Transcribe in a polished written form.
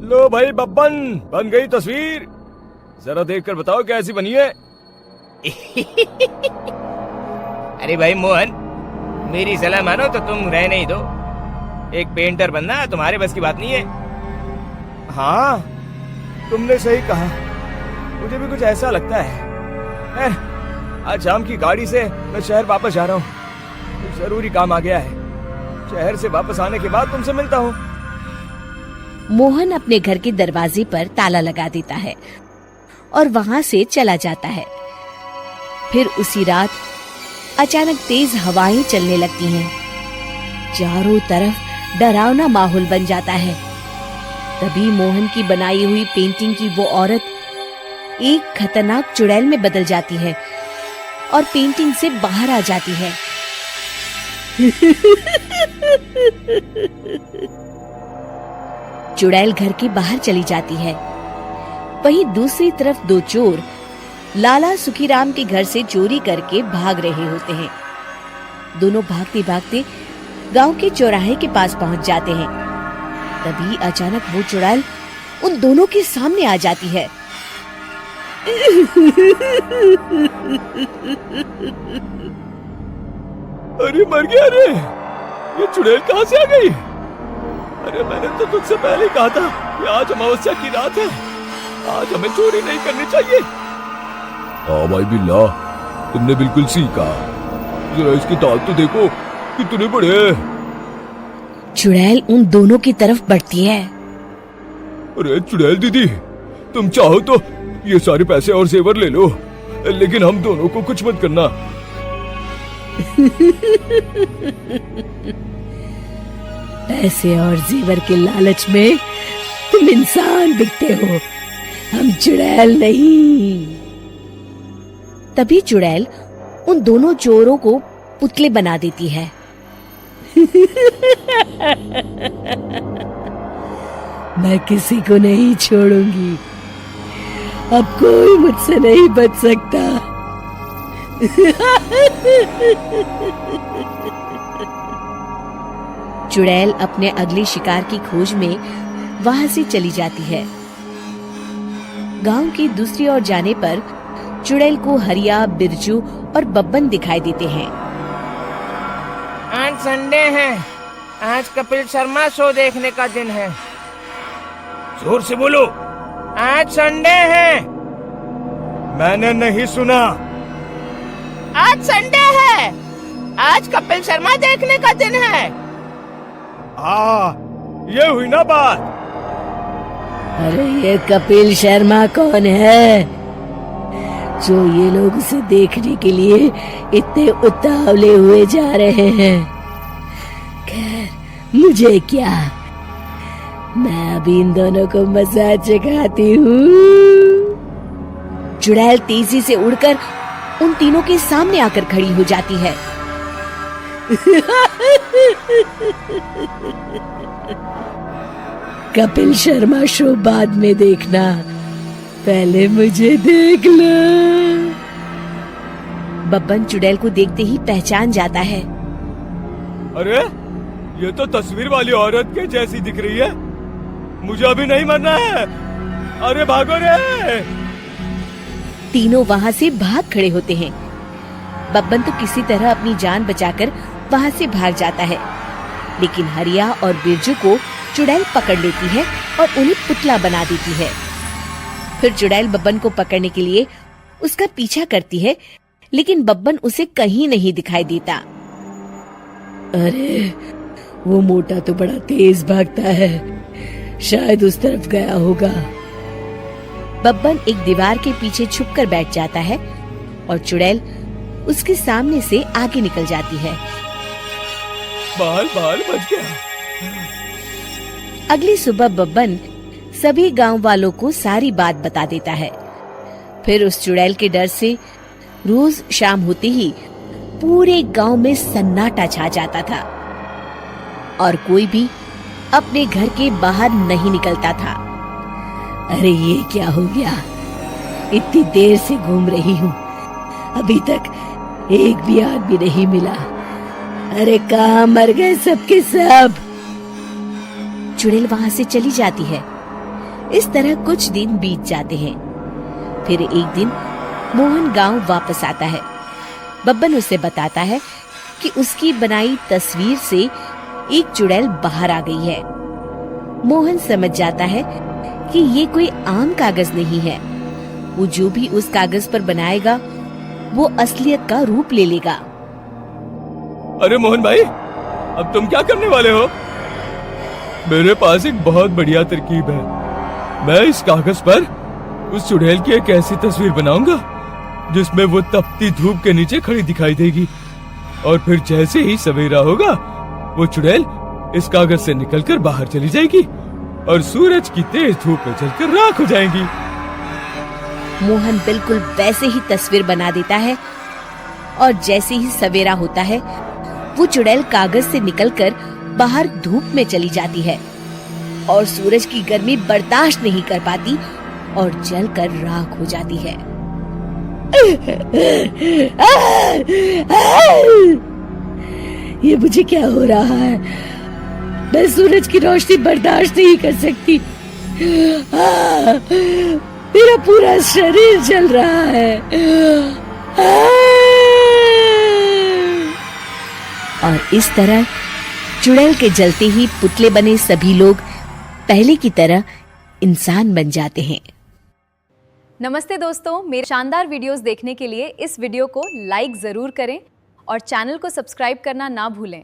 लो भाई बब्बन, बन गई तस्वीर। जरा देखकर बताओ कैसी बनी है। अरे भाई मोहन, मेरी सलाह मानो तो तुम रहने ही दो। एक पेंटर बनना तुम्हारे बस की बात नहीं है। हाँ, तुमने सही कहा, मुझे भी कुछ ऐसा लगता है। आज शाम की गाड़ी से मैं शहर वापस जा रहा हूँ। कुछ जरूरी काम आ गया है। शहर से वापस आने के बाद तुमसे मिलता हूँ। मोहन अपने घर के दरवाजे पर ताला लगा देता है और वहाँ से चला जाता है। फिर उसी रात अचानक तेज हवाएं चलने लगती हैं। चारों तरफ डरावना माहौल बन जाता है। तभी मोहन की बनाई हुई पेंटिंग की वो औरत एक खतरनाक चुड़ैल में बदल जाती है और पेंटिंग से बाहर आ जाती है। चुड़ैल घर के बाहर चली जाती है। वहीं दूसरी तरफ दो चोर लाला सुखीराम के घर से चोरी करके भाग रहे होते हैं। दोनों भागते भागते गांव के चौराहे के पास पहुंच जाते हैं। तभी अचानक वो चुड़ैल उन दोनों के सामने आ जाती है। अरे मर गया रे, ये चुड़ैल कहाँ से आ गई? अरे मैंने तो तुझसे पहले ही कहा था कि आज अमावस्या की रात है, आज हमें चोरी नहीं करनी चाहिए। हाँ भाई बिल्ला, तुमने बिल्कुल सही कहा। जरा इसके दांत तो देखो कितने बड़े हैं। चुड़ैल उन दोनों की तरफ बढ़ती है। अरे चुड़ैल दीदी, तुम चाहो तो ये सारे पैसे और जेवर ले लो, लेकिन हम दोनों को कुछ मत करना। पैसे और जेवर के लालच में तुम इंसान दिखते हो, हम चुड़ैल नहीं। तभी चुड़ैल उन दोनों चोरों को पुतले बना देती है। मैं किसी को नहीं छोड़ूंगी, अब कोई मुझसे नहीं बच सकता। चुड़ैल अपने अगले शिकार की खोज में वहां से चली जाती है। गांव की दूसरी ओर जाने पर चुड़ैल को हरिया, बिरजू और बब्बन दिखाई देते हैं। आज संडे है, आज कपिल शर्मा शो देखने का दिन है। जोर से बोलो, आज संडे है। मैंने नहीं सुना। आज संडे है, आज कपिल शर्मा देखने का दिन है। ये हुई ना बात। अरे ये कपिल शर्मा कौन है जो ये लोग उसे देखने के लिए इतने उतावले हुए जा रहे हैं? खैर मुझे क्या, मैं अभी इन दोनों को मजा चखाती हूँ। चुड़ैल तेजी से उड़कर उन तीनों के सामने आकर खड़ी हो जाती है। कपिल शर्मा शो बाद में देखना, पहले मुझे देख लो। बब्बन चुड़ैल को देखते ही पहचान जाता है। अरे ये तो तस्वीर वाली औरत के जैसी दिख रही है। मुझे अभी नहीं मरना है। अरे भागो रे। तीनों वहां से भाग खड़े होते हैं। बब्बन तो किसी तरह अपनी जान बचाकर वहां से भाग जाता है, लेकिन हरिया और बिरजू को चुड़ैल पकड़ लेती है और उन्हें पुतला बना देती है। फिर चुड़ैल बब्बन को पकड़ने के लिए उसका पीछा करती है, लेकिन बब्बन उसे कहीं नहीं दिखाई देता। अरे वो मोटा तो बड़ा तेज भागता है, शायद उस तरफ गया होगा। बब्बन एक दीवार के पीछे छुपकर बैठ जाता है और चुड़ैल उसके सामने से आगे निकल जाती है। बाल बच गया। अगली सुबह बब्बन सभी गांव वालों को सारी बात बता देता है। फिर उस चुड़ैल के डर से रोज शाम होते ही पूरे गांव में सन्नाटा छा जाता था और कोई भी अपने घर के बाहर नहीं निकलता था। अरे ये क्या हो गया, इतनी देर से घूम रही हूँ, अभी तक एक भी आदमी नहीं मिला। अरे कहाँ मर गए सबके सब। चुड़ैल वहां से चली जाती है इस तरह कुछ दिन बीत जाते हैं। फिर एक दिन मोहन गांव वापस आता है। बब्बन उसे बताता है कि उसकी बनाई तस्वीर से एक चुड़ैल बाहर आ गई है। मोहन समझ जाता है कि ये कोई आम कागज नहीं है। वो जो भी उस कागज पर बनाएगा वो असलियत का रूप ले लेगा। अरे मोहन भाई, अब तुम क्या करने वाले हो? मेरे पास एक बहुत बढ़िया तरकीब है। मैं इस कागज पर उस चुड़ैल की एक ऐसी तस्वीर बनाऊंगा जिसमें वो तपती धूप के नीचे खड़ी दिखाई देगी, और फिर जैसे ही सवेरा होगा वो चुड़ैल इस कागज से निकलकर बाहर चली जाएगी और सूरज की तेज धूप में जलकर राख हो जाएगी। मोहन बिल्कुल वैसे ही तस्वीर बना देता है और जैसे ही सवेरा होता है वो चुड़ैल कागज से निकलकर बाहर धूप में चली जाती है और सूरज की गर्मी बर्दाश्त नहीं कर पाती और जलकर राख हो जाती है। ये मुझे क्या हो रहा है? मैं सूरज की रोशनी बर्दाश्त नहीं कर सकती। मेरा पूरा शरीर जल रहा है। और इस तरह चुड़ैल के जलते ही पुतले बने सभी लोग पहले की तरह इंसान बन जाते हैं। नमस्ते दोस्तों, मेरे शानदार वीडियोस देखने के लिए इस वीडियो को लाइक ज़रूर करें और चैनल को सब्सक्राइब करना ना भूलें।